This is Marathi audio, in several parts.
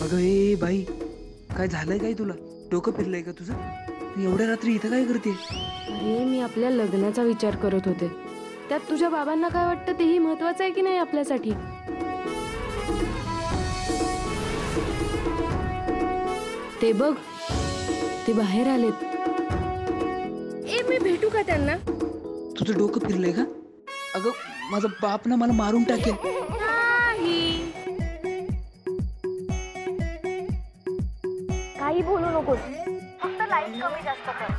अगं ए बाई, काय झालंय काय तुला? डोकं फिरलंय का तुझं? तू एवढ्या रात्री इथं काय करते? अरे मी आपल्या लग्नाचा विचार करत होते. त्यात तुझ्या बाबांना काय वाटतं तेही महत्वाचं आहे की नाही आपल्यासाठी. ते बघ, ते बाहेर आलेत. ए मी भेटू का त्यांना? तुझं डोकं फिरलंय का? अगं माझा बाप ना मला मारून टाकेल. काही बोलू नकोस, फक्त लाईट कमी जास्त कर.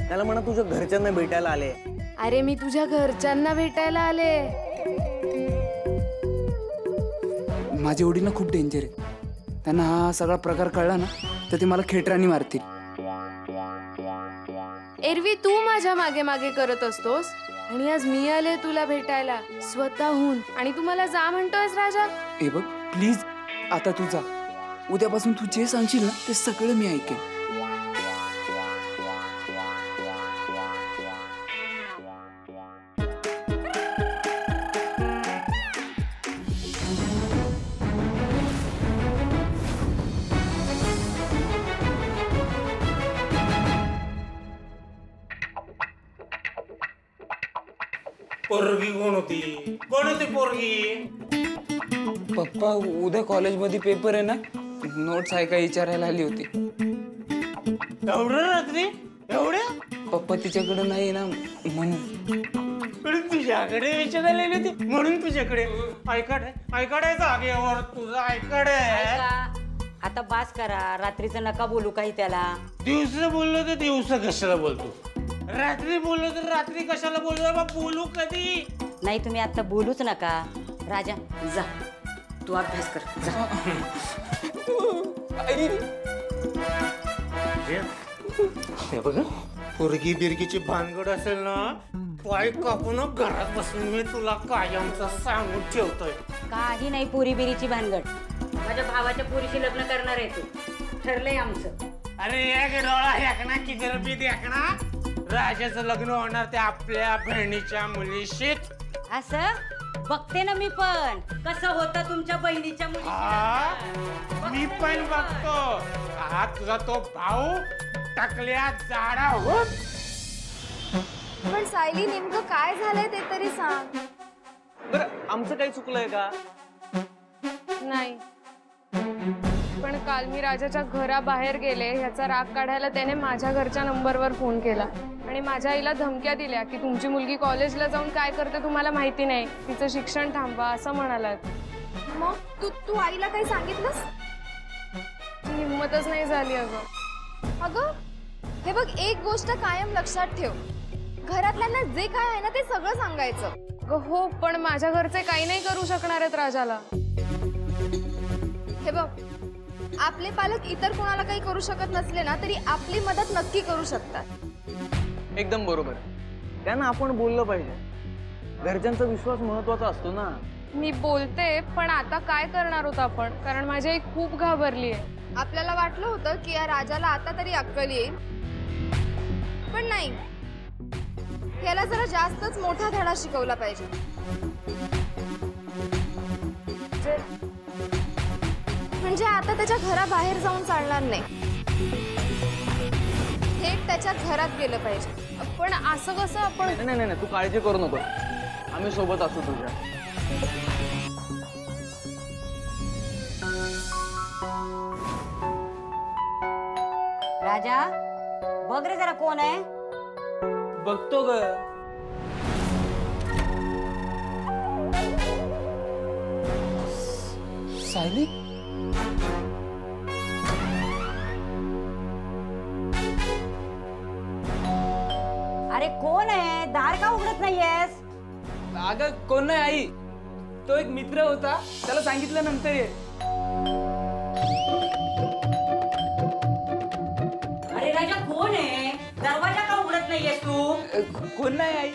त्याला म्हणा तुझ्या घरच्यांना भेटायला आले. अरे मी तुझ्या घरच्यांना भेटायला आले. माझे वडील ना खूप डेंजर आहे. त्यांना हा सगळा प्रकार कळला ना तर ते मला खेटरानी मारतील. एरवी तू माझ्या मागे मागे करत असतोस आणि आज मी आले तुला भेटायला स्वतःहून आणि तू मला जा म्हणतोयस राजा. ए बघ प्लीज, आता तू जा. उद्यापासून तू जे सांगशील ना ते सगळं मी ऐकेन. पोरगी कोण होती? कोण होती पोरगी? पप्पा उद्या कॉलेजमध्ये पेपर आहे ना, नोट्स आहे का विचारायला आली होती. एवढं रात्री? एवढ्या? पप्पा तिच्याकडे नाही ना म्हणून. पण तुझ्याकडे विचारायला आली होती म्हणून तुझ्याकडे ऐकाडाय जागेवर तुझं ऐकाड आता बास करा. रात्रीचं नका बोलू काही त्याला. दिवस बोललो तर दिवस कशाला बोलतो? रात्री बोललो तर रात्री कशाला बोलतो? बा बोलू कधी? नाही तुम्ही आता बोलूच नका. राजा जा, तू अभ्यास कर जा. हे बघ, पोरगी बिरगीची भानगड असेल ना, पाय कापून घरात बसून मी तुला कायमचा सांगून ठेवतोय. काही नाही पोरी बिरीची भानगड. माझ्या भावाच्या पोरीशी लग्न करणार आहे तू. ठरलंय आमचं. अरे एक डोळा एकना किधर बी देखना. राजाचं लग्न होणार ते आपल्या बहिणीच्या मुलीशीच. असं बघते ना मी पण कसं होतं तुमच्या बहिणीच्या मुली. मी पण बघतो. हा तुझा तो भाऊ टाकल्या जाडा होत. पण सायली नेमकं काय झालंय ते तरी सांग. बरं आमचं काही चुकलंय का? नाही, पण काल मी राजाच्या घराबाहेर गेले ह्याचा राग काढायला त्याने माझ्या घरच्या नंबरवर फोन केला आणि माझ्या आईला धमक्या दिल्या की तुमची मुलगी कॉलेजला जाऊन काय करते तुम्हाला माहिती नाही, तिचं शिक्षण थांबवा असं म्हणाला. मग तू आईला काही सांगितलंस? हिम्मतच नाही झाली. अगं हे बघ, एक गोष्ट कायम लक्षात ठेव, घरातल्यांना जे काय आहे ना ते सगळं सांगायचं. हो, पण माझ्या घरचे काही नाही करू शकणार आहेत राजाला. हे बघ, आपले पालक इतर कोणाला काही करू शकत नसले ना तरी आपली मदत नक्की करू शकतात. एकदम बरोबर. त्यांना आपण बोललं पाहिजे. घरच्यांचा विश्वास महत्वाचा असतो ना. मी बोलते, पण आता काय करणार होतं आपण? कारण माझी आई खूप घाबरली आहे. आपल्याला वाटलं होतं की या राजाला आता तरी अक्कल येईल, पण नाही. याला जरा जास्तच मोठा धडा शिकवला पाहिजे. म्हणजे आता त्याच्या घराबाहेर जाऊन चालणार नाही, थेट त्याच्या घरात गेलं पाहिजे. पण असं कसं आपण? नाही नाही नाही, तू काळजी करू नको. आम्ही सोबत असू तुझ्या. राजा बघ रे जरा कोण आहे. बघतो ग. सायली, अरे कोण आहे? दार का उघडत नाहीयेस? अगं कोण नाही आई, तो एक मित्र होता, त्याला सांगितलं नंतर ये. अरे राजा कोण आहे? दरवाजा का उघडत नाहीयेस तू? कोण नाही आई,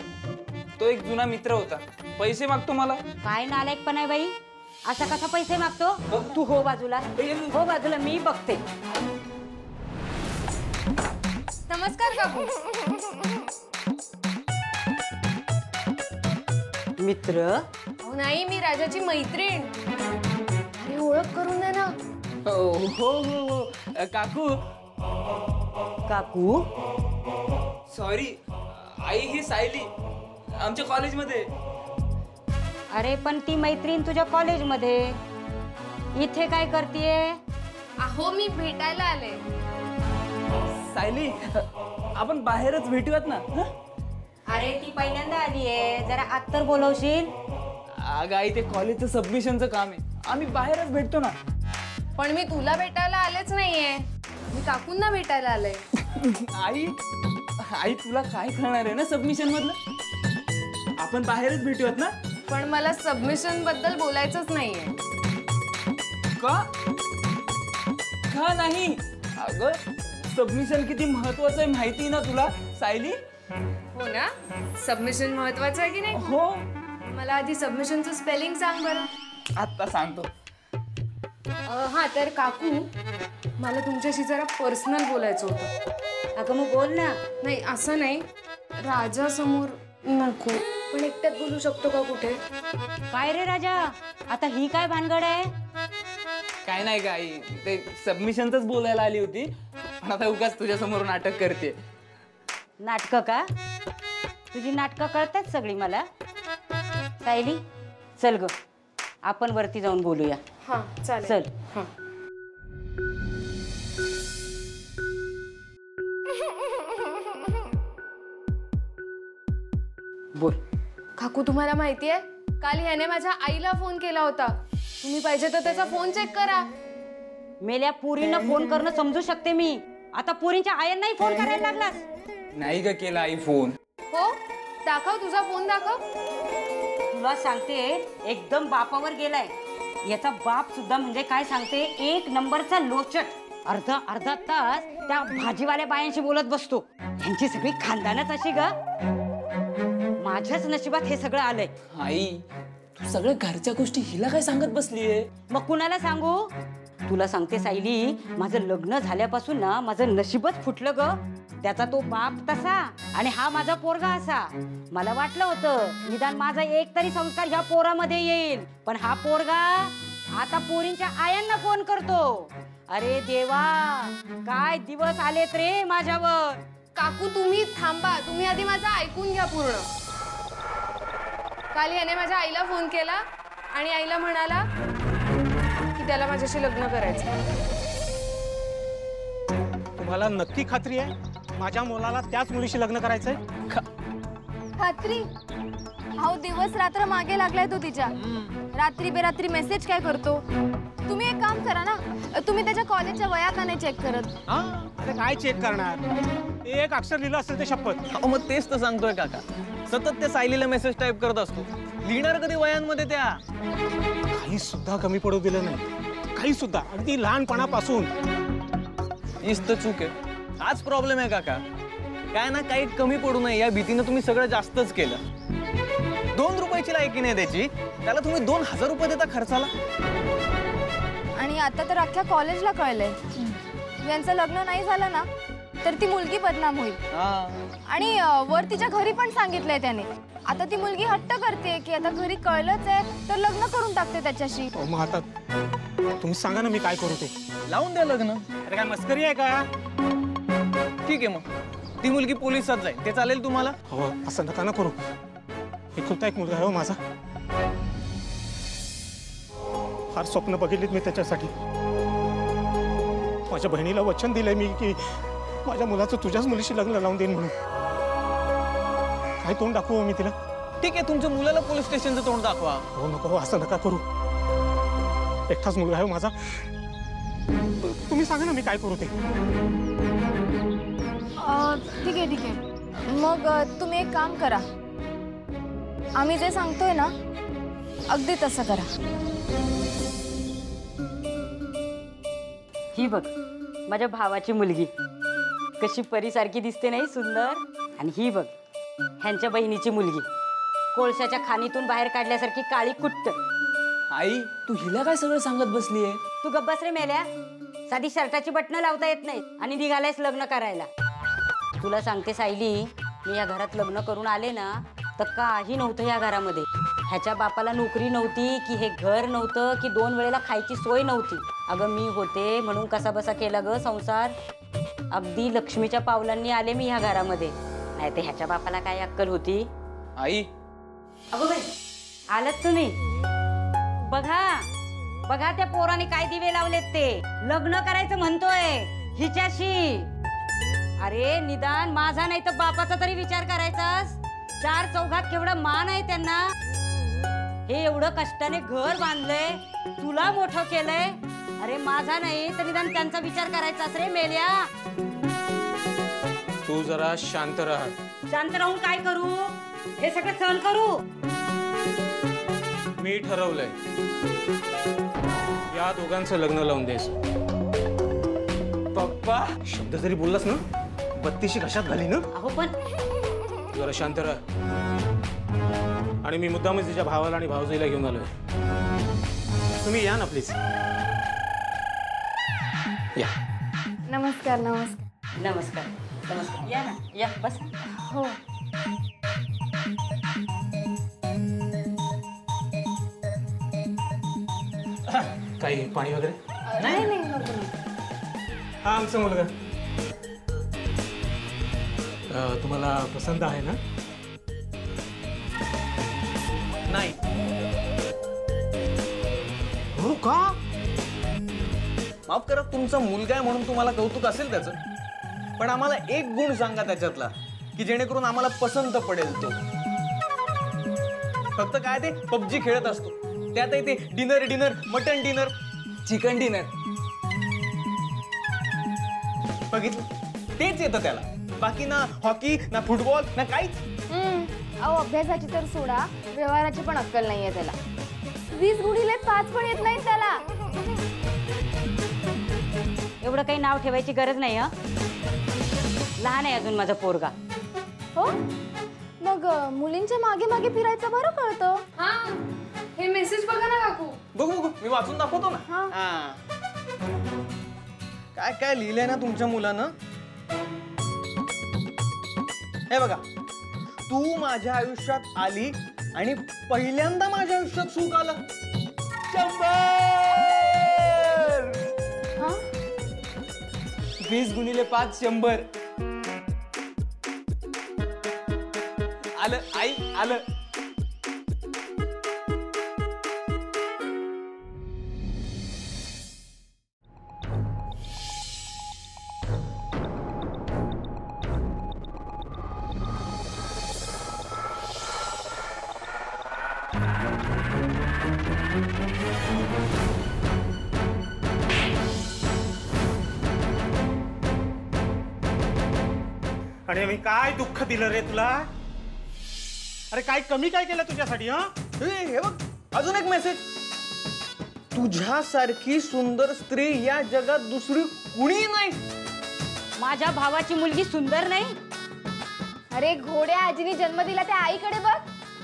तो एक जुना मित्र होता, पैसे मागतो मला. काय नालायकपणा आहे बाई. असा कसा पैसे मागतो? तू हो बाजूला, हो बाजूला, मी बघते. नमस्कार काकू. तू मित्र? अहो नाही, मी राजाची मैत्रीण. अरे ओळख करून दे ना. हो हो हो काकू. काकू? सॉरी आई, ही सायली आमच्या कॉलेजमध्ये. अरे पण ती मैत्रीण तुझ्या कॉलेजमध्ये, इथे काय करतीये? अहो मी भेटायला आले. सायली आपण बाहेरच भेटूयात ना. हं? अरे ती पहिल्यांदा आलीये, जरा आत तर बोलवशील. अगं आई, ते कॉलेजचं सबमिशनचं काम आहे, आम्ही बाहेरच भेटतो ना. पण मी तुला भेटायला आलेच नाहीये, मी काकूंना भेटायला आले. आई आई तुला काय कळणार आहे ना सबमिशन मधलं. आपण बाहेरच भेटूयात ना. पण मला सबमिशन बद्दल बोलायचंच नाहीये. का का नाही? अगं सबमिशन किती महत्वाचं आहे माहिती ना तुला सायली. हो ना, सबमिशन महत्वाचं आहे की नाही? हो, मला आधी सबमिशनचं स्पेलिंग सांग बरं. आत्ता सांगतो. हा तर काकू, मला तुमच्याशी जरा पर्सनल बोलायचं होतं. अगं मग बोल ना. नाही असं नाही, राजासमोर नको, पण एकट्यात बोलू शकतो का कुठे? काय रे राजा, आता ही काय भानगड आहे? काय नाही का आई, ते सबमिशनच बोलायला आली होती, पण आता उगाच तुझ्या समोर नाटक करते. नाटकं का? तुझी नाटकं कळतात सगळी मला. सायली चल ग, आपण वरती जाऊन बोलूया. हा चालेल. चल. हा. बोल. काकू तुम्हाला माहितीये, काल ह्याने माझ्या आईला फोन केला होता. तुम्ही पाहिजे तर त्याचा फोन चेक करा. मेल्या पुरींना फोन करणं समजू शकते मी, आता पुरींच्या आयांनाही फोन करायला लागलास. नाही का केला आई फोन. हो, दाखव तुझा फोन दाखव. तुला सांगते एकदम बापावर गेलाय. याचा बाप सुद्धा म्हणजे काय सांगते, एक नंबरचा लोचट. अर्धा तास त्या भाजीवाल्या बायांशी बोलत बसतो. यांची सगळी खानदानच अशी ग. माझ्याच नशिबात हे सगळं आलंय. आई तू सगळ्या घरच्या गोष्टी हिला काय सांगत बसलीये? मग कुणाला सांगू? तुला सांगते सायली, माझं लग्न झाल्यापासून ना माझं नशीबच फुटलं ग. त्याचा तो बाप तसा आणि हा माझा पोरगा असा. मला वाटलं होतं निदान माझा एक तरी संस्कार ह्या पोरामध्ये येईल, पण हा पोरगा आता पोरींच्या आयांना फोन करतो. अरे देवा, काय दिवस आलेत रे माझ्यावर. काकू तुम्ही थांबा, तुम्ही आधी माझं ऐकून घ्या पूर्ण. काल ह्याने माझ्या आईला फोन केला आणि आईला म्हणाला की त्याला माझ्याशी लग्न करायचं. तुम्हाला नक्की खात्री आहे माझ्या मुलाला त्याच मुलीशी लग्न करायचंय? खात्री? अहो दिवस रात्र मागे लागलाय तो तिच्या. रात्री बेरात्री मेसेज काय करतो. तुम्ही एक काम करा ना, तुम्ही त्याच्या कॉलेजच्या वया का नाही चेक करत? हा, अरे काय चेक करणार, एक अक्षर लिहिलं असेल ते शपथ. अहो मग तेच तर सांगतोय काका, सतत त्या सायलीला मेसेज टाईप करत असतो. लिहिणार कधी वयांमध्ये त्या? काही सुद्धा कमी पडू दिलं नाही, काही सुद्धा, अगदी लहानपणापासून. हीच तर चूक आहे, हाच प्रॉब्लेम आहे काका. काय ना काही कमी पडू नये या भीतीनं तुम्ही सगळं जास्तच केलं. 2 रुपयाची लायकी नाही त्याची, त्याला तुम्ही 2000 रुपये देता खर्चाला. आणि आता तर अख्ख्या कॉलेजला कळलंय, यांचं लग्न नाही झालं ना तर ती मुलगी बदनाम होईल. आणि वर तिच्या घरी पण सांगितलंय त्याने. आता ती मुलगी हट्ट करते की आता घरी कळलंच आहे तर लग्न करून टाकते त्याच्याशी. मग आता तुम्ही सांगा ना मी काय करू ते. लावून द्या लग्न. अरे काय मस्करी आहे का? ठीक आहे, मग ती मुलगी पोलिसात जाईल, ते चालेल तुम्हाला? हो, असं नका ना करू. एकुलता एक मुलगा आहे हो माझा. फार स्वप्न बघितलीत मी त्याच्यासाठी. माझ्या बहिणीला वचन दिलंय मी की माझ्या मुलाचं तुझ्याच मुलीशी लग्न लावून देईन म्हणून. काय तोंड दाखवू मी तिला? ठीक आहे, तुमच्या मुलाला पोलीस स्टेशनचं तोंड दाखवा. हो नको, हो असं नका करू. एकटाच मुलगा आहे हो माझा. तुम्ही सांगा ना मी काय करू ते. ठीक आहे ठीक आहे, मग तुम्ही एक काम करा, आम्ही जे सांगतोय ना अगदी तसं करा. ही बघ माझ्या भावाची मुलगी कशी परीसारखी दिसते नाही, सुंदर. आणि ही बघ ह्यांच्या बहिणीची मुलगी, कोळशाच्या खाणीतून बाहेर काढल्यासारखी काळी कुट्ट. आई तू हिला काय सगळं सांगत बसलीये? तू गब्बस रे मेल्या, साधी शर्टाची बटणं लावता येत नाही आणि निघालायस लग्न करायला. तुला सांगते सायली, मी या घरात लग्न करून आले ना तर काही नव्हतं या घरामध्ये. ह्याच्या बापाला नोकरी नव्हती की हे घर नव्हतं की 2 वेळेला खायची सोय नव्हती. अगं मी होते म्हणून कसा बसा केला ग संसार. अगदी लक्ष्मीच्या पावलांनी आले मी ह्या घरामध्ये. नाही तर ह्याच्या बापाला काय अक्कल होती. आई अगो बाई आलत तुम्ही. बघा बघा त्या पोराने काय दिवे लावलेत ते. लग्न करायचं म्हणतोय हिच्याशी. अरे निदान माझा नाही तर बापाचा तरी विचार करायचास. 4 चौघात केवढा मान आहे त्यांना. हे एवढं कष्टाने घर बांधलंय, तुला मोठं केलंय. अरे माझा नाही तर निदान त्यांचा विचार करायचास रे मेल्या. तू जरा शांत राहा. शांत राहून काय करू. हे सगळं सहन करू. मी ठरवलंय या दोघांचं लग्न लावून द्यायचं. पप्पा शब्द जरी बोललास ना 32शी घशात घाली ना. अहो पण जरा शांत राहा. आणि मी मुद्दामच तिच्या भावाला आणि भावजाईला घेऊन आलोय. तुम्ही या ना प्लीज. या. नमस्कार नमस्कार. नमस्कार नमस्कार. या ना या बस. हो काही पाणी वगैरे. नाही नाही नको. हा आमचा मुलगा. तुम्हाला पसंत आहे ना. नाही. हो का. माफ करा, तुमचा मुलगा आहे म्हणून तुम्हाला कौतुक असेल त्याचं, पण आम्हाला एक गुण सांगा त्याच्यातला की जेणेकरून आम्हाला पसंत पडेल तो. फक्त काय ते पबजी खेळत असतो, त्यातही ते dinner dinner, mutton dinner, chicken dinner. बघितलं, तेच येतं त्याला. बाकी ना हॉकी ना फुटबॉल ना काहीच. अहो अभ्यासाची तर सोडा, व्यवहाराची पण अक्कल नाहीये त्याला. 20 गुणिले 5 पण येत नाही त्याला. एवढं काही नाव ठेवायची गरज नाही. लहान आहे अजून माझा पोरगा. हो मग मुलींच्या मागे मागे फिरायचं बरं कळतं. हा हे मेसेज बघा ना काकू. बघू बघू, मी वाचून दाखवतो ना. हा. हा. काय काय लिहिलंय ना तुमच्या मुलानं. हे बघा, तू माझ्या आयुष्यात आली आणि पहिल्यांदा माझ्या आयुष्यात सुख आलं. 100. हा 20 गुणिले 5 100. आलं आई आलं. आणि मी काय दुःख दिलं रे तुला. अरे काय कमी काय केलं तुझ्यासाठी. हा हे बघ, अजून एक मेसेज. तुझ्यासारखी सुंदर स्त्री या जगात दुसरी कुणी नाही. माझ्या भावाची मुलगी सुंदर नाही. अरे घोड्या आजीने जन्म दिला त्या आईकडे बघ.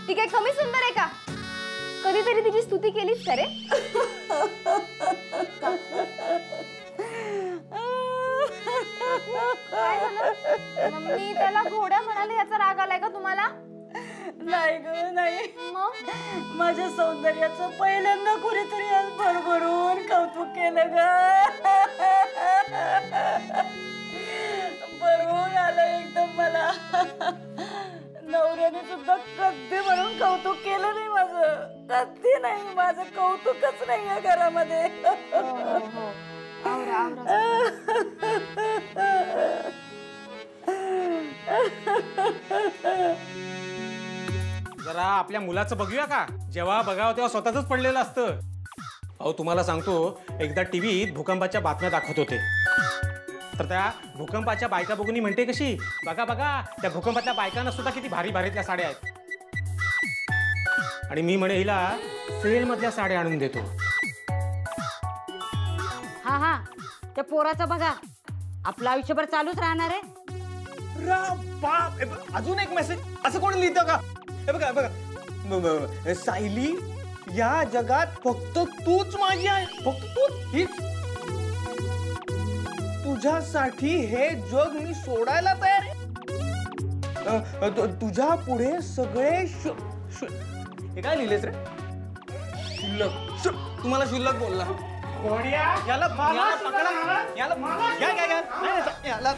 ती काही कमी सुंदर आहे का. कधीतरी तिची स्तुती केलीच का रे. काय झालं मम्मी. त्याला घोड्या म्हणाले याचा राग आलाय का तुम्हाला. नाही ग नाही. मग माझ्या सौंदर्याचं पहिल्यांदा कुणीतरी आज भरभरून कौतुक केलं ग. भरवून आलं एकदम मला. नवऱ्याने सुद्धा कधी म्हणून कौतुक केलं नाही माझं. कधी नाही. माझं कौतुकच नाही या घरामध्ये. आवरा आवरा. जरा आपल्या मुलाचं बघूया का. जेव्हा बघावं तेव्हा स्वतःच पडलेलं असतं. अहो तुम्हाला सांगतो, एकदा टीव्हीत भूकंपाच्या बातम्या दाखवत होते. तर त्या भूकंपाच्या बायका बघून म्हणते कशी, बघा बघा त्या भूकंपातल्या बायकांना सुद्धा किती भारी भारीतल्या साड्या आहेत. आणि मी म्हणे हिला सेल मधल्या साड्या आणून देतो. हा हा त्या पोराचं बघा. आपलं आयुष्यभर चालूच राहणार आहे. बाप. हे बघ, अजून एक मेसेज. असं कोणी लिहितं का. हे बघा बघा, सायली या जगात फक्त तूच माझी आहे. फक्त तूच. हीच. तुझ्यासाठी हे जग मी सोडायला तयार आहे. तुझ्या पुढे सगळे हे काय लिहिलेस रे? शुल्लक. तुम्हाला शुल्लक बोलला. याला पकडा. याला याला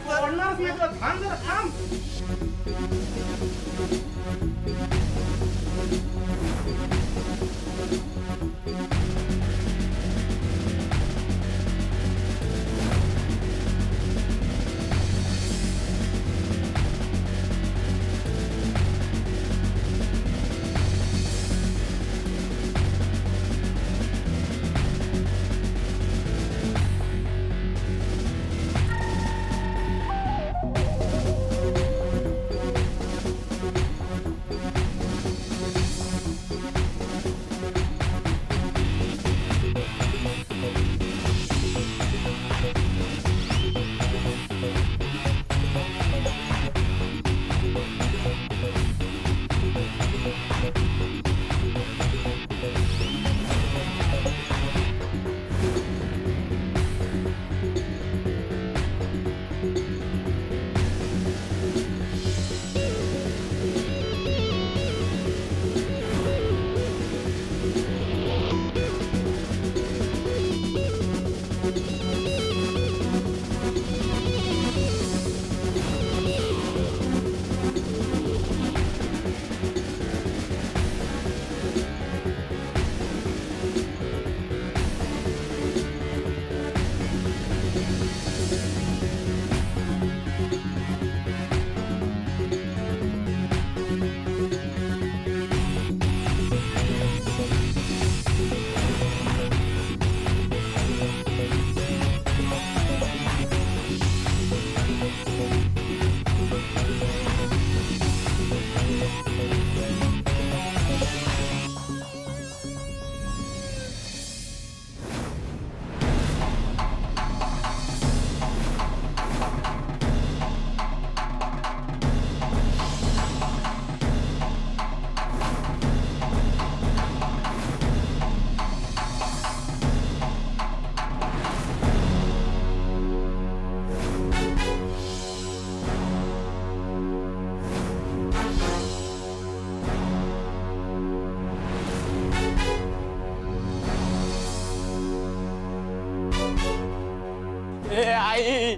आई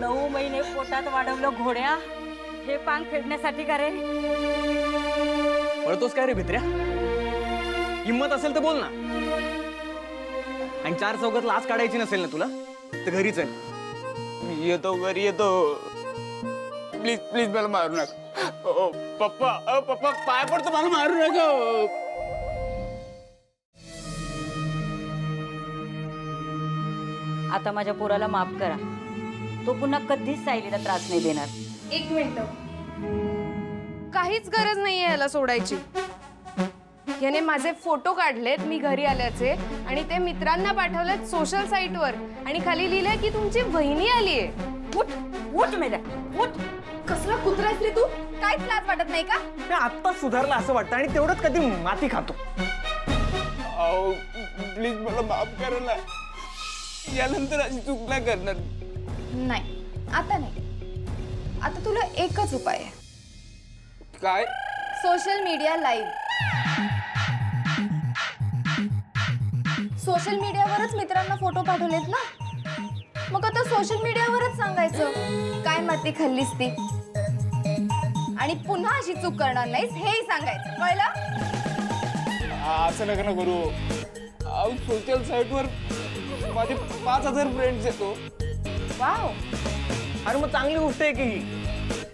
9 महिने पोटात वाढवलं घोड्या, हे पांग फेडण्यासाठी का रे? पळतोस काय रे भित्र्या? हिम्मत असेल तर बोल ना. आणि 4 चौघात लाच काढायची नसेल ना तुला तर घरीच आहे. मी येतो, घरी येतो. प्लीज प्लीज मला मारू नका. ओ पप्पा, पप्पा पाय पडतो, मला मारू नका. आता माझ्या पोराला माफ करा. तो पुन्हा कधीच सायलीला त्रास नाही देणार. 1 मिनिट. काहीच गरज नाहीये याला सोडायची. याने माझे फोटो काढलेत मी घरी आल्याचे आणि ते मित्रांना पाठवलेत सोशल साईटवर आणि खाली लिहिलंय की तुमची वहिनी आलीये. उठ उठ मेल्या उठ. कसला कुत्रास रे तू? काहीच लाज वाटत नाही का? आत्ता सुधारला असं वाटतं आणि तेवढंच कधी माती खातो. प्लीज मला माफ करा ना. यानंतर अशी चूक नाही करणार. नाही, आता नाही. आता तुला एकच उपाय आहे. काय? Social media live. सोशल मीडियावरच मित्रांना फोटो पाठवलेत ना, मग आता सोशल मीडियावरच सांगायचं काय माती खाल्लीस ती, आणि पुन्हा अशी चूक करणार नाहीस हेही सांगायचं. कळलं? असं नका ना करू. सोशल साईटवर माझे 5000 फ्रेंड्स येतो. वाव. अरे मग चांगली गोष्ट आहे की ही.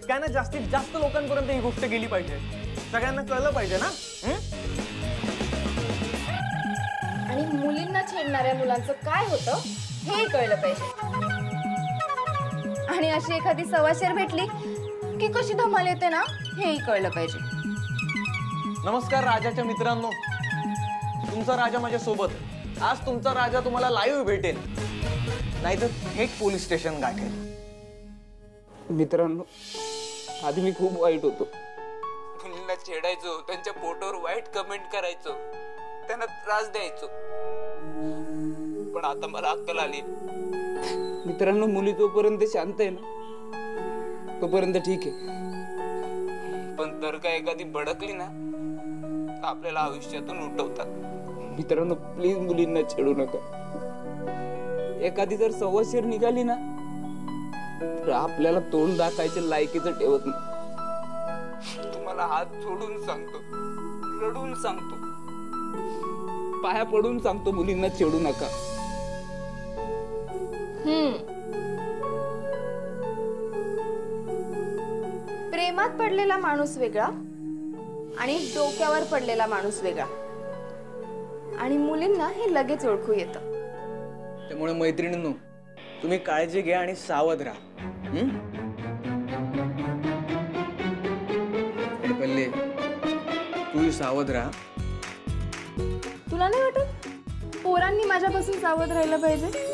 काय ना जास्तीत जास्त लोकांपर्यंत ही गोष्ट गेली पाहिजे. सगळ्यांना कळलं पाहिजे ना. आणि मुलींना छेडणाऱ्या मुलांचं काय होतं हेही कळलं पाहिजे. आणि अशी एखादी सवाशेर भेटली की कशी धमाल येते ना हेही कळलं पाहिजे. नमस्कार राजाच्या मित्रांनो. तुमचा राजा माझ्या सोबत. आज तुमचा राजा तुम्हाला लाईव्ह भेटेल, नाहीतर थेट पोलीस स्टेशन गाठेल. मित्रांनो, आधी मी खूप वाईट होतो. मुलींना छेडायचो, त्यांच्या फोटोवर वाईट कमेंट करायचो, त्यांना त्रास द्यायचो. पण आता मला अक्कल आली. मित्रांनो, मुली जोपर्यंत शांत आहे ना तोपर्यंत ठीक आहे, पण जर का एखादी भडकली ना तर आपल्याला आयुष्यातून उठवतात. मित्रांनो, प्लीज मुलींना छेडू नका. एखादी जर सव्वाशेर निघाली ना तर आपल्याला तोंड दाखायचे लायकीचं ठेवत नाही. तुम्हाला हात जोडून सांगतो, रडून सांगतो, पाया पडून सांगतो, मुलींना छेडू नका. प्रेमात पडलेला माणूस वेगळा आणि डोक्यावर पडलेला माणूस वेगळा, आणि मुलींना हे लगेच ओळखू येतं. त्यामुळे मैत्रिणींनो, तुम्ही काळजी घ्या आणि सावध राहा. आणि पल्ले, तूही सावध राहा. तुला नाही वाटत पोरांनी माझ्यापासून सावध राहायला पाहिजे?